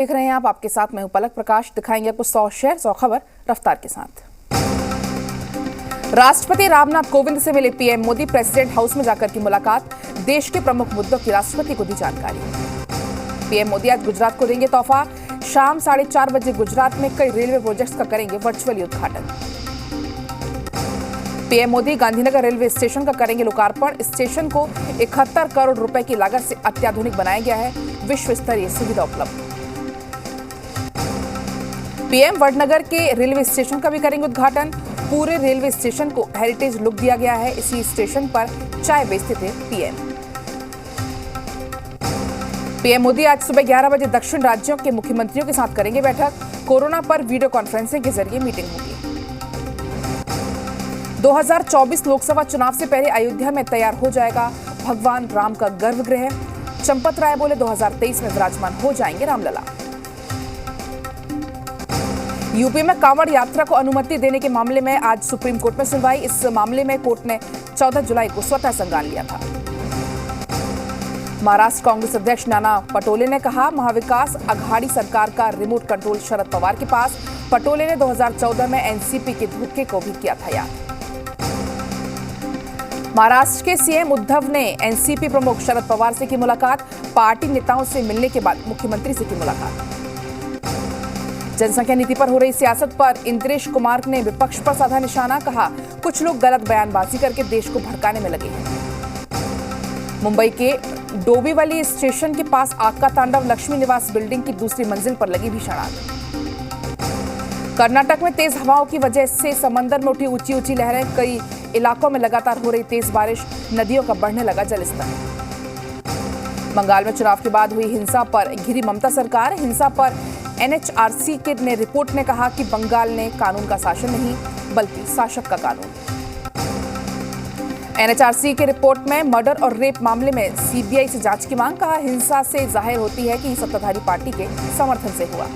देख रहे हैं आप, आपके साथ मैं हूं पलक प्रकाश। दिखाएंगे आपको 100 शहर 100 खबर रफ्तार के साथ। राष्ट्रपति रामनाथ कोविंद से मिले पीएम मोदी। प्रेसिडेंट हाउस में जाकर की मुलाकात, देश के प्रमुख मुद्दों की राष्ट्रपति को दी जानकारी। पीएम मोदी आज गुजरात को देंगे तोहफा। शाम 4:30 बजे गुजरात में कई रेलवे प्रोजेक्ट्स का करेंगे वर्चुअली उद्घाटन। PM Modi Gandhinagar railway station का करेंगे लोकार्पण। स्टेशन को 71 करोड़ रुपए की लागत से अत्याधुनिक बनाया गया है, विश्व स्तरीय सुविधा उपलब्ध। पीएम वडनगर के रेलवे स्टेशन का भी करेंगे उद्घाटन। पूरे रेलवे स्टेशन को हेरिटेज लुक दिया गया है। इसी स्टेशन पर चाय बेचते थे पीएम। पीएम मोदी आज सुबह 11 बजे दक्षिण राज्यों के मुख्यमंत्रियों के साथ करेंगे बैठक। कोरोना पर वीडियो कॉन्फ्रेंसिंग के जरिए मीटिंग होगी। 2024 लोकसभा चुनाव से पहले अयोध्या में तैयार हो जाएगा भगवान राम का गर्भगृह। चंपत राय बोले 2023 में विराजमान हो जाएंगे रामलला। यूपी में कांवड़ यात्रा को अनुमति देने के मामले में आज सुप्रीम कोर्ट में सुनवाई। इस मामले में कोर्ट ने 14 जुलाई को स्वतः संज्ञान लिया था। महाराष्ट्र कांग्रेस अध्यक्ष नाना पटोले ने कहा, महाविकास अघाड़ी सरकार का रिमोट कंट्रोल शरद पवार के पास। पटोले ने 2014 में एनसीपी के धोखे को भी किया था याद। महाराष्ट्र के सीएम उद्धव ने एनसीपी प्रमुख शरद पवार से की मुलाकात। पार्टी नेताओं से मिलने के बाद मुख्यमंत्री से की मुलाकात। जनसंख्या नीति पर हो रही सियासत पर इंद्रेश कुमार ने विपक्ष पर साधा निशाना। कहा, कुछ लोग गलत बयानबाजी करके देश को भड़काने में लगे हैं। मुंबई के डोंबिवली स्टेशन के पास आग का तांडव। लक्ष्मी निवास बिल्डिंग की दूसरी मंजिल पर लगी भीषण आग। कर्नाटक में तेज हवाओं की वजह से समंदर में उठी ऊंची ऊंची लहरें। कई इलाकों में लगातार हो रही तेज बारिश, नदियों का बढ़ने लगा जलस्तर। बंगाल में चुनाव के बाद हुई हिंसा पर घिरी ममता सरकार। हिंसा पर एनएचआरसी के ने रिपोर्ट ने कहा कि बंगाल ने कानून का शासन नहीं बल्कि शासक का कानून। एनएचआरसी के रिपोर्ट में मर्डर और रेप मामले में सीबीआई से जांच की मांग। कहा, हिंसा से जाहिर होती है कि सत्ताधारी पार्टी के समर्थन से हुआ।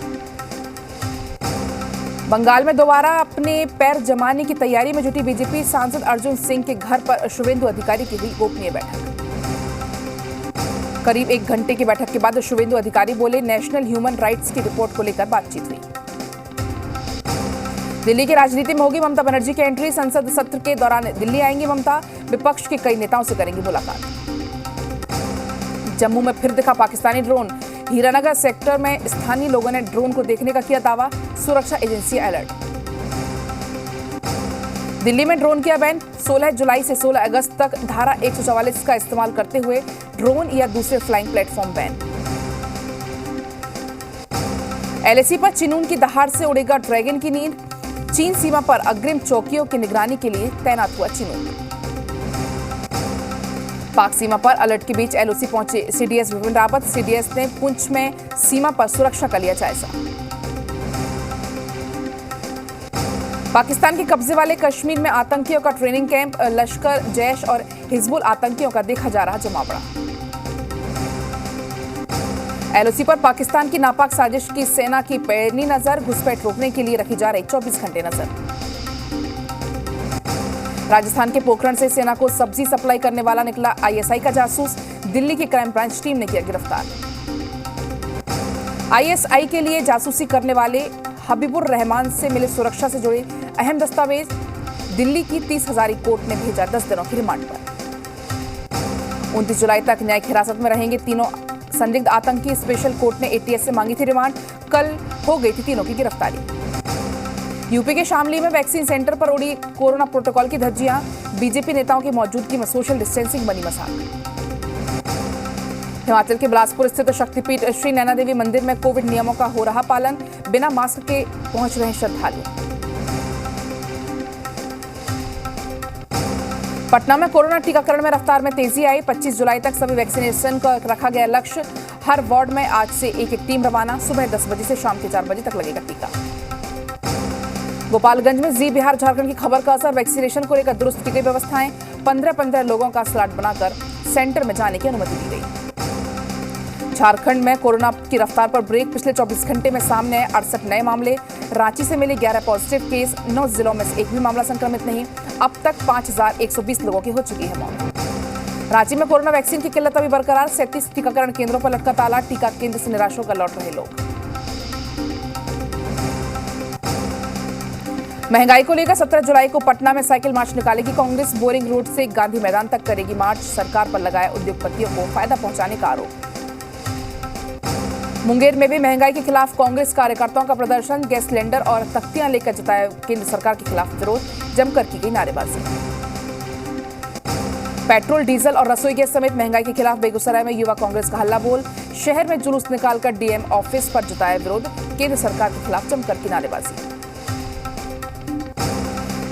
बंगाल में दोबारा अपने पैर जमाने की तैयारी में जुटी बीजेपी। सांसद अर्जुन सिंह के घर पर शुवेंदु अधिकारी की हुई गोपनीय बैठक। करीब 1 घंटे की बैठक के बाद शुवेंदु अधिकारी बोले, नेशनल ह्यूमन राइट्स की रिपोर्ट को लेकर बातचीत हुई। दिल्ली की राजनीति में होगी ममता बनर्जी की एंट्री। संसद सत्र के दौरान दिल्ली आएंगी ममता। विपक्ष के कई नेताओं से करेंगी मुलाकात। जम्मू में फिर दिखा पाकिस्तानी ड्रोन। हीरानगर सेक्टर में स्थानीय लोगों ने ड्रोन को देखने का किया दावा। सुरक्षा एजेंसी अलर्ट। दिल्ली में ड्रोन किया बैन। 16 जुलाई से 16 अगस्त तक धारा 144 का इस्तेमाल करते हुए ड्रोन या दूसरे फ्लाइंग प्लेटफॉर्म बैन। एलएसी पर चिनून की दहाड़ से उड़ेगा ड्रैगन की नींद। चीन सीमा पर अग्रिम चौकियों की निगरानी के लिए तैनात हुआ चिनून। पाक सीमा पर अलर्ट के बीच एलओसी पहुंचे सीडीएस विपिन रावत। सीडीएस ने पुंछ में सीमा पर सुरक्षा का लिया जायजा। पाकिस्तान के कब्जे वाले कश्मीर में आतंकियों का ट्रेनिंग कैंप। लश्कर, जैश और हिजबुल आतंकियों का देखा जा रहा जमावड़ा। एलओसी पर पाकिस्तान की नापाक साजिश की सेना की पैनी नजर। घुसपैठ रोकने के लिए रखी जा रही 24 घंटे नजर। राजस्थान के पोखरण से सेना को सब्जी सप्लाई करने वाला निकला आईएसआई का जासूस। दिल्ली की क्राइम ब्रांच टीम ने किया गिरफ्तार। आईएसआई के लिए जासूसी करने वाले हबीबुर रहमान से मिले सुरक्षा से जुड़े अहम दस्तावेज। दिल्ली की 30 हजारी कोर्ट ने भेजा 10 दिनों की रिमांड पर। 29 जुलाई तक न्यायिक हिरासत में रहेंगे तीनों संदिग्ध आतंकी। स्पेशल कोर्ट ने एटीएस से मांगी थी रिमांड। कल हो गई थी तीनों की गिरफ्तारी। यूपी के शामली में वैक्सीन सेंटर पर उड़ी कोरोना प्रोटोकॉल की धज्जियां। बीजेपी नेताओं की मौजूदगी में सोशल डिस्टेंसिंग बनी मजाक। हिमाचल के बिलासपुर स्थित शक्तिपीठ श्री नैना देवी मंदिर में कोविड नियमों का हो रहा पालन। बिना मास्क के पहुंच रहे श्रद्धालु। पटना में कोरोना टीकाकरण में रफ्तार में तेजी आई। 25 जुलाई तक सभी वैक्सीनेशन का रखा गया लक्ष्य। हर वार्ड में आज से एक टीम रवाना। सुबह 10 बजे से शाम के 4 बजे तक लगेगा टीका। गोपालगंज में जी बिहार झारखंड की खबर का असर। वैक्सीनेशन को लेकर दुरुस्त की गई व्यवस्थाएं। 15-15 लोगों का स्लॉट बनाकर सेंटर में जाने की अनुमति दी गई। झारखंड में कोरोना की रफ्तार पर ब्रेक। पिछले 24 घंटे में सामने आए 68 नए मामले। रांची से मिले 11 पॉजिटिव केस। 9 जिलों में से एक भी मामला संक्रमित नहीं। अब तक 5120 लोगों की हो चुकी है मौत। रांची में कोरोना वैक्सीन की किल्लत अभी बरकरार। 37 टीकाकरण केंद्रों पर लटका ताला। टीका केंद्र से निराश होकर लौट रहे लोग। महंगाई को लेकर 17 जुलाई को पटना में साइकिल मार्च निकालेगी कांग्रेस। बोरिंग रोड से गांधी मैदान तक करेगी मार्च। सरकार पर लगाया उद्योगपतियों को फायदा पहुंचाने का आरोप। मुंगेर में भी महंगाई के खिलाफ कांग्रेस कार्यकर्ताओं का प्रदर्शन। गैस सिलेंडर और तख्तियां लेकर जताया केंद्र सरकार के खिलाफ विरोध। जमकर की गई नारेबाजी। पेट्रोल, डीजल और रसोई गैस समेत महंगाई के खिलाफ बेगूसराय में युवा कांग्रेस का हल्ला बोल। शहर में जुलूस निकालकर डीएम ऑफिस पर जताया विरोध। केंद्र सरकार के खिलाफ जमकर की नारेबाजी।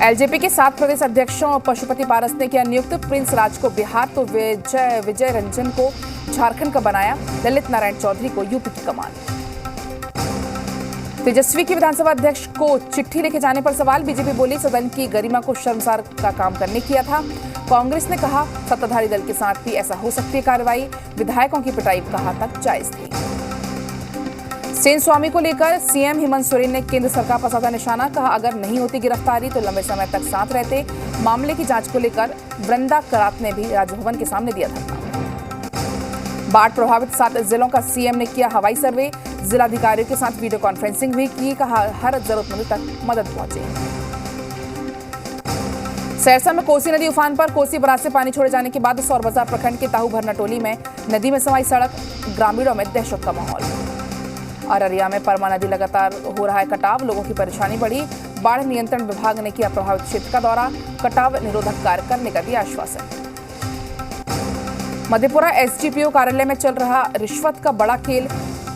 एलजेपी के 7 प्रदेश अध्यक्षों पशुपति पारस ने किया नियुक्त। प्रिंस राज को बिहार तो विजय रंजन को झारखंड का बनाया। ललित नारायण चौधरी को यूपी की कमान। तेजस्वी की विधानसभा अध्यक्ष को चिट्ठी लिखे जाने पर सवाल। बीजेपी बोली सदन की गरिमा को शर्मसार का काम करने किया था। कांग्रेस ने कहा सत्ताधारी दल के साथ भी ऐसा हो सकती है कार्रवाई। विधायकों की पिटाई कहां तक जायज थी। सेन स्वामी को लेकर सीएम हेमंत सोरेन ने केंद्र सरकार पर साधा निशाना। कहा अगर नहीं होती गिरफ्तारी तो लंबे समय तक साथ रहते। मामले की जांच को लेकर वृंदा करात ने भी राजभवन के सामने दिया धरना। बाढ़ प्रभावित 7 जिलों का सीएम ने किया हवाई सर्वे। जिलाधिकारियों के साथ वीडियो कॉन्फ्रेंसिंग भी की। कहा हर जरूरतमंद तक मदद पहुंचे। सहरसा में कोसी नदी उफान पर। कोसी बराज से पानी छोड़े जाने के बाद सौर बाजार प्रखंड के ताहू भरना टोली में नदी में समाई सड़क। ग्रामीणों में दहशत का माहौल। अररिया में परमा नदी लगातार हो रहा है कटाव। लोगों की परेशानी बढ़ी। बाढ़ नियंत्रण विभाग ने किया प्रभावित क्षेत्र का दौरा। कटाव निरोधक कार्य करने का दिया आश्वासन। मधेपुरा एसडीपीओ कार्यालय में चल रहा रिश्वत का बड़ा खेल।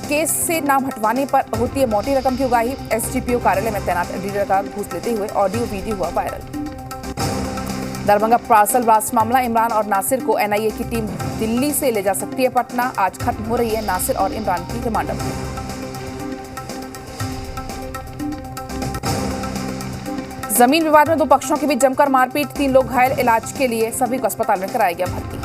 केस से नाम हटवाने पर होती है मोटी रकम की उगाही। एसडीपीओ कार्यालय में तैनात डीलर का घूस लेते हुए ऑडियो वीडियो हुआ वायरल। दरभंगा पार्सल ब्लास्ट मामला। इमरान और नासिर को एनआईए की टीम दिल्ली से ले जा सकती है पटना। आज खत्म हो रही है नासिर और इमरान की रिमांड अवधि। जमीन विवाद में 2 पक्षों के बीच जमकर मारपीट। 3 लोग घायल। इलाज के लिए सभी को अस्पताल में कराया गया भर्ती।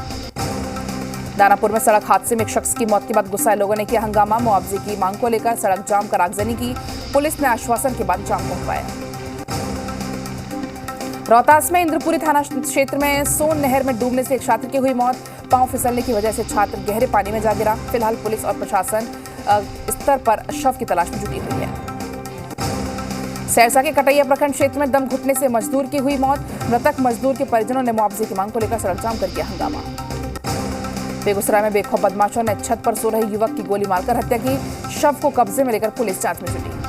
दानापुर में सड़क हादसे में एक शख्स की मौत के बाद गुस्साए लोगों ने किया हंगामा। मुआवजे की मांग को लेकर सड़क जाम कर आगजनी की। पुलिस ने आश्वासन के बाद जाम हटवाया। रोहतास में इंद्रपुरी थाना क्षेत्र में सोन नहर में डूबने से एक छात्र की हुई मौत। पांव फिसलने की वजह से छात्र गहरे पानी में जा गिरा। फिलहाल पुलिस और प्रशासन स्तर पर शव की तलाश में जुटी हुई है। सहरसा के कटैया प्रखंड क्षेत्र में दम घुटने से मजदूर की हुई मौत। मृतक मजदूर के परिजनों ने मुआवजे की मांग को लेकर सड़क जाम कर किया हंगामा। बेगूसराय में बेखौफ बदमाशों ने छत पर सो रहे युवक की गोली मारकर हत्या की। शव को कब्जे में लेकर पुलिस जांच में जुटी।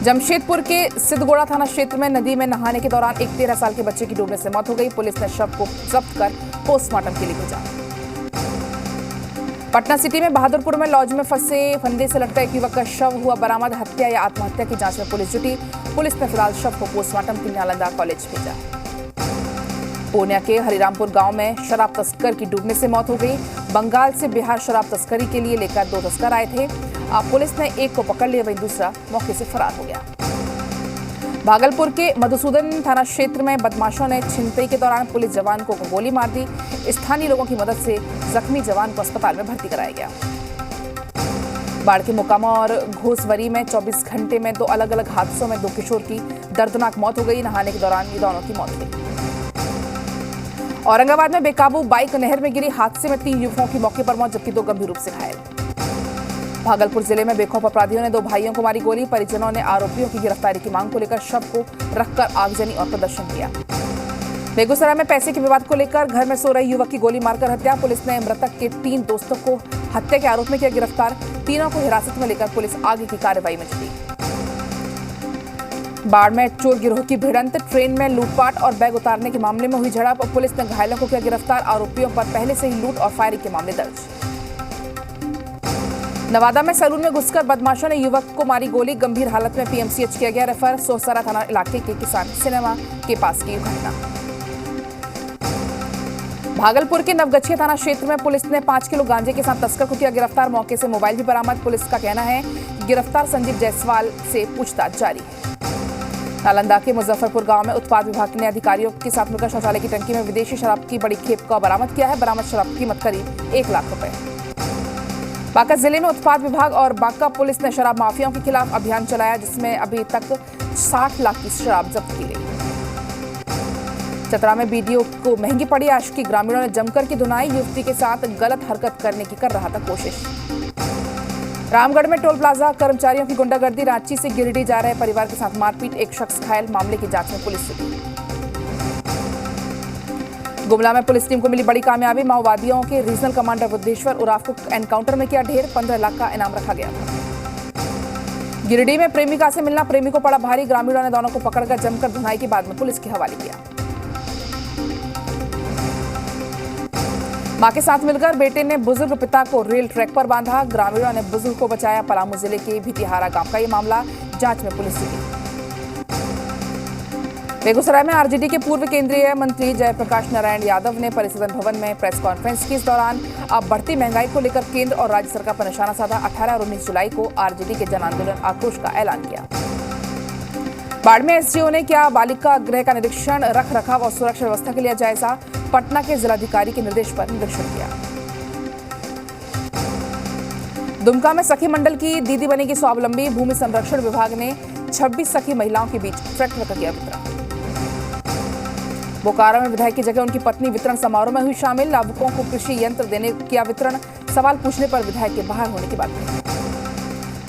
जमशेदपुर के सिद्धगोड़ा थाना क्षेत्र में नदी में नहाने के दौरान एक 13 साल के बच्चे की डूबने से मौत हो गई। पुलिस ने शव को जब्त कर पोस्टमार्टम के लिए भेजा। पटना सिटी में बहादुरपुर में लॉज में फंदे से लटका एक युवक का शव हुआ बरामद। हत्या या आत्महत्या की जांच में पुलिस जुटी। पुलिस ने फिलहाल शव को पोस्टमार्टम के लिए नालंदा कॉलेज भेजा। पूर्णिया के हरिरामपुर गांव में शराब तस्कर की डूबने से मौत हो गई। बंगाल से बिहार शराब तस्करी के लिए लेकर 2 तस्कर आए थे। पुलिस ने एक को पकड़ लिया, वहीं दूसरा मौके से फरार हो गया। भागलपुर के मधुसूदन थाना क्षेत्र में बदमाशों ने छिनतई के दौरान पुलिस जवान को गोली मार दी। स्थानीय लोगों की मदद से जख्मी जवान को अस्पताल में भर्ती कराया गया। बाढ़ के मोकामा और घोसवरी में 24 घंटे में 2 अलग अलग हादसों में 2 किशोर की दर्दनाक मौत हो गई। नहाने के दौरान ये दोनों की मौत हुई। औरंगाबाद में बेकाबू बाइक नहर में गिरी। हादसे में 3 युवकों की मौके पर मौत, जबकि 2 गंभीर रूप से घायल। भागलपुर जिले में बेखौफ अपराधियों ने 2 भाइयों को मारी गोली। परिजनों ने आरोपियों की गिरफ्तारी की मांग को लेकर शव को रखकर आगजनी और प्रदर्शन किया। बेगूसराय में पैसे के विवाद को लेकर घर में सो रहे युवक की गोली मारकर हत्या। पुलिस ने मृतक के 3 दोस्तों को हत्या के आरोप में किया गिरफ्तार। तीनों को हिरासत में लेकर पुलिस आगे की कार्रवाई में जुटी। बाढ़ में चोर गिरोह की भिड़ंत। ट्रेन में लूटपाट और बैग उतारने के मामले में हुई झड़प। पुलिस ने घायलों को किया गिरफ्तार। आरोपियों पर पहले से ही लूट और फायरिंग के मामले दर्ज। नवादा में सैलून में घुसकर बदमाशों ने युवक को मारी गोली। गंभीर हालत में पीएमसीएच किया गया रेफर। सोहसरा थाना इलाके के किसान सिनेमा के पास की घटना। भागलपुर के नवगछिया थाना क्षेत्र में पुलिस ने 5 किलो गांजे के साथ तस्कर को किया गिरफ्तार। मौके से मोबाइल भी बरामद। पुलिस का कहना है गिरफ्तार संजीव जायसवाल से पूछताछ जारी है। नालंदा के मुजफ्फरपुर गांव में उत्पाद विभाग ने अधिकारियों के साथ मिलकर शौचालय की टंकी में विदेशी शराब की बड़ी खेप को बरामद किया है। बरामद शराब की कीमत करीब 1 लाख रुपए। बांका जिले में उत्पाद विभाग और बांका पुलिस ने शराब माफियाओं के खिलाफ अभियान चलाया, जिसमें अभी तक 60 लाख की शराब जब्त की गई। चतरा में बीडीओ को महंगी पड़ी आशिकी। ग्रामीणों ने जमकर की धुनाई। युवती के साथ गलत हरकत करने की कर रहा था कोशिश। रामगढ़ में टोल प्लाजा कर्मचारियों की गुंडागर्दी, रांची से गिरिडीह जा रहे परिवार के साथ मारपीट, एक शख्स घायल, मामले की जांच में पुलिस जुटी। गुमला में पुलिस टीम को मिली बड़ी कामयाबी, माओवादियों के रीजनल कमांडर बुद्धेश्वर उराफ को एनकाउंटर में किया ढेर, 15 लाख का इनाम रखा गया था। गिरिडीह में प्रेमिका से मिलना प्रेमी को पड़ा भारी, ग्रामीणों ने दोनों को पकड़कर जमकर धुनाई के बाद में पुलिस के हवाले किया। मां के साथ मिलकर बेटे ने बुजुर्ग पिता को रेल ट्रैक पर बांधा, ग्रामीणों ने बुजुर्ग को बचाया। पलामू जिले के भितिहारा गांव का यह मामला, जांच में पुलिस जुटी। बेगूसराय में आरजेडी के पूर्व केंद्रीय मंत्री जयप्रकाश नारायण यादव ने परिसदन भवन में प्रेस कॉन्फ्रेंस की। इस दौरान अब बढ़ती महंगाई को लेकर केंद्र और राज्य सरकार पर निशाना साधा। 18 और 19 जुलाई को आरजेडी के जन आंदोलन आक्रोश का ऐलान किया। बाड़मेर एसडीओ ने किया बालिका गृह का निरीक्षण, रख रखाव और सुरक्षा व्यवस्था के लिए जायजा। पटना के जिलाधिकारी के निर्देश पर निरीक्षण किया। दुमका में सखी मंडल की दीदी बनेगी स्वावलंबी, भूमि संरक्षण विभाग ने 26 सखी महिलाओं के बीच ट्रैक्टर का किया वितरण। बोकारो में विधायक की जगह उनकी पत्नी वितरण समारोह में हुई शामिल, लाभुकों को कृषि यंत्र देने किया वितरण, सवाल पूछने पर विधायक के बाहर होने की बात कही।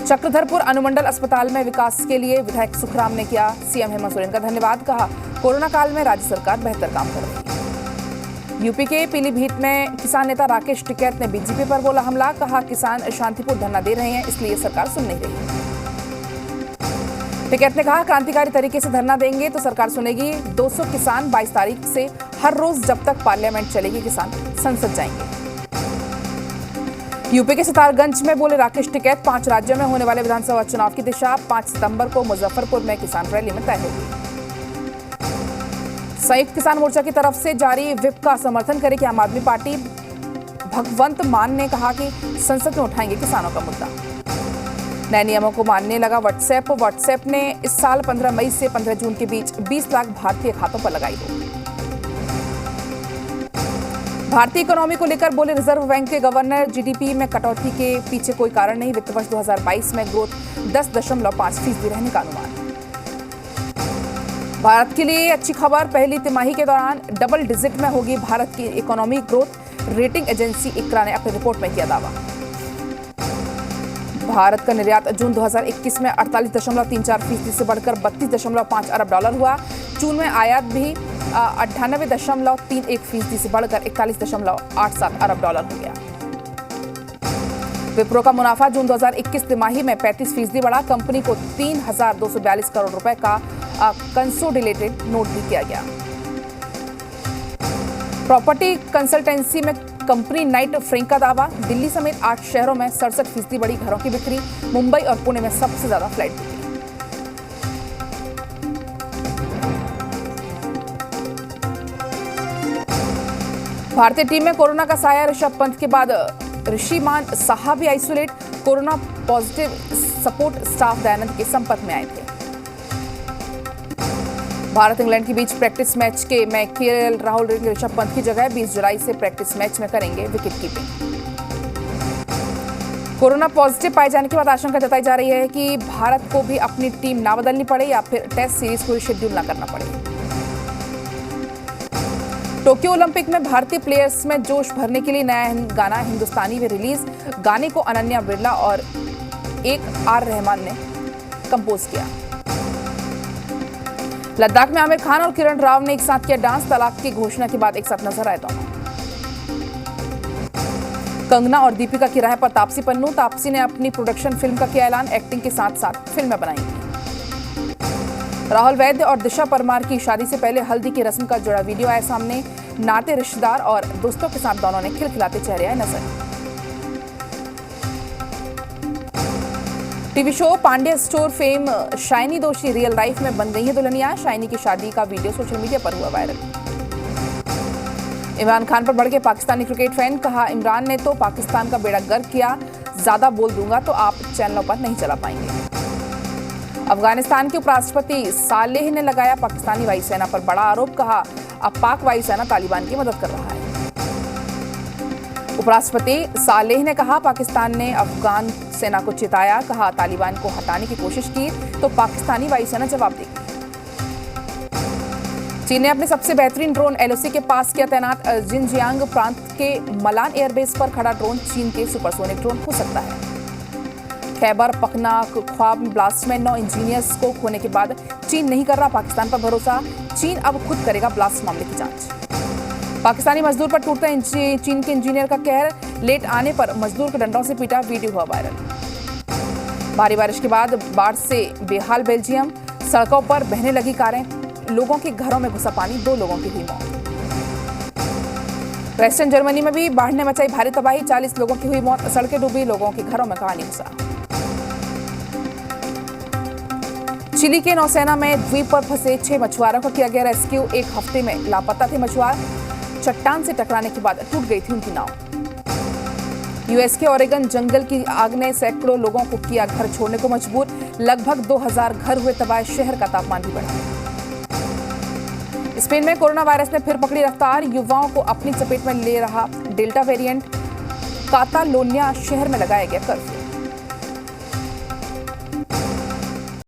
चक्रधरपुर अनुमंडल अस्पताल में विकास के लिए विधायक सुखराम ने किया सीएम हेमंत सोरेन का धन्यवाद, कहा कोरोना काल में राज्य सरकार बेहतर काम कर रही है। यूपी के पीलीभीत में किसान नेता राकेश टिकैत ने बीजेपी पर बोला हमला, कहा किसान शांतिपूर्ण धरना दे रहे हैं, इसलिए सरकार सुन नहीं रही। टिकैत ने कहा क्रांतिकारी तरीके से धरना देंगे तो सरकार सुनेगी। 200 किसान 22 तारीख से हर रोज जब तक पार्लियामेंट चलेगी किसान संसद जाएंगे। यूपी के सितारगंज में बोले राकेश टिकैत, 5 राज्यों में होने वाले विधानसभा चुनाव की दिशा 5 सितंबर को मुजफ्फरपुर में किसान रैली में तय होगी। संयुक्त किसान मोर्चा की तरफ से जारी व्हिप का समर्थन करेगी आम आदमी पार्टी। भगवंत मान ने कहा कि संसद में उठाएंगे किसानों का मुद्दा। नए नियमों को मानने लगा व्हाट्सएप। व्हाट्सएप ने इस साल 15 मई से 15 जून के बीच 20 लाख भारतीय खातों पर लगाई रोक। भारतीय इकोनॉमी को लेकर बोले रिजर्व बैंक के गवर्नर, जीडीपी में कटौती के पीछे कोई कारण नहीं, वित्त वर्ष 2022 में ग्रोथ 10.5% रहने का अनुमान। भारत के लिए अच्छी खबर, पहली तिमाही के दौरान डबल डिजिट में होगी भारत की economy growth, rating agency Iqra ने अपनी रिपोर्ट में किया दावा। भारत का निर्यात जून 2021 में 48.34% से बढ़कर 32.5 अरब डॉलर हुआ। जून में आयात भी 98.31% से बढ़कर 41.87 अरब डॉलर हो गया। विप्रो का मुनाफा जून 2021 तिमाही में 35% बढ़ा। कंपनी को 3,242 करोड़ रुपए का कंसोलिडेटेड नोट भी किया गया। प्रॉपर्टी कंसल्टेंसी में कंपनी नाइट फ्रैंक का दावा, दिल्ली समेत 8 शहरों में 67% बढ़ी घरों की बिक्री। मुंबई और पुणे में सबसे ज्यादा फ्लैट बिकी। भारतीय टीम में कोरोना का साया, ऋषभ पंत के बाद ऋषिमान साहा भी isolate. Corona positive support staff Dayanand के संपर्क में आए थे। भारत इंग्लैंड के बीच प्रैक्टिस मैच के में केएल राहुल ऋषभ पंत की जगह 20 जुलाई से प्रैक्टिस मैच में करेंगे विकेट कीपिंग। कोरोना पॉजिटिव पाए जाने के बाद आशंका जताई जा रही है कि भारत को भी अपनी टीम ना बदलनी पड़े या फिर टेस्ट सीरीज को शेड्यूल ना करना पड़े। टोक्यो ओलंपिक में भारतीय प्लेयर्स में जोश भरने के लिए नया गाना हिंदुस्तानी में रिलीज। गाने को अनन्या बिरला और AR रहमान ने कंपोज किया। लद्दाख में आमिर खान और किरण राव ने एक साथ किया डांस। तलाक की घोषणा के बाद एक साथ नजर आए दोनों। कंगना और दीपिका की राह पर तापसी पन्नू। तापसी ने अपनी प्रोडक्शन फिल्म का किया ऐलान, एक्टिंग के साथ साथ फिल्में बनाएंगी। राहुल वैद्य और दिशा परमार की शादी से पहले हल्दी की रस्म का जुड़ा वीडियो आया सामने। नाते, रिश्तेदार और दोस्तों के साथ दोनों ने खिलखिलाते चेहरे आए नजर। TV show Pandya store fame shiny दोषी रियल लाइफ में बन गई है दुल्हनिया। शाइनी की शादी का वीडियो सोशल मीडिया पर हुआ वायरल। इमरान खान पर भड़के पाकिस्तानी क्रिकेट फैन, कहा इमरान ने तो पाकिस्तान का बेड़ा गर्क किया, ज्यादा बोल दूंगा तो आप चैनलों पर नहीं चला पाएंगे। अफगानिस्तान के उपराष्ट्रपति सालेह ने लगाया पाकिस्तानी वायुसेना पर बड़ा आरोप, कहा अब पाक वायुसेना तालिबान की मदद कर रहा है। उपराष्ट्रपति सालेह ने कहा पाकिस्तान ने अफगान सेना को चिताया, कहा तालिबान को हटाने की कोशिश की तो पाकिस्तानी वायुसेना जवाब देगी। चीन ने अपने सबसे बेहतरीन ड्रोन LOC के पास किया तैनात। जिनजियांग प्रांत के मलान एयरबेस पर खड़ा ड्रोन चीन के सुपरसोनिक ड्रोन हो सकता है। खैबर पख्तूनख्वा ब्लास्ट में 9 इंजीनियर्स को खोने के बाद चीन नहीं कर रहा पाकिस्तान पर भरोसा। चीन अब खुद करेगा ब्लास्ट मामले की जांच। पाकिस्तानी मजदूर पर टूटता चीन के इंजीनियर का कहर, लेट आने पर मजदूर को डंडों से पीटा, वीडियो हुआ वायरल। भारी बारिश के बाद बाढ़ से बेहाल बेल्जियम, सड़कों पर बहने लगी कारें, लोगों के घरों में घुसा पानी, 2 लोगों की हुई मौत। वेस्टर्न जर्मनी में भी बाढ़ ने मचाई भारी तबाही, 40 लोगों की हुई मौत, सड़कें डूबी, लोगों के घरों में पानी घुसा। चिली के नौसेना में द्वीप पर फंसे 6 मछुआरों को किया गया रेस्क्यू। 1 हफ्ते में लापता थे मछुआर, चट्टान से टकराने के बाद टूट गई थी उनकी नाव। यूएस के ओरेगन जंगल की आग ने सैकड़ों लोगों को किया घर छोड़ने को मजबूर, लगभग 2000 घर हुए तबाह, शहर का तापमान भी बढ़ा। स्पेन में कोरोना वायरस ने फिर पकड़ी रफ्तार, युवाओं को अपनी चपेट में ले रहा डेल्टा वेरिएंट। कातालोनिया शहर में लगाया गया कर्फ्यू।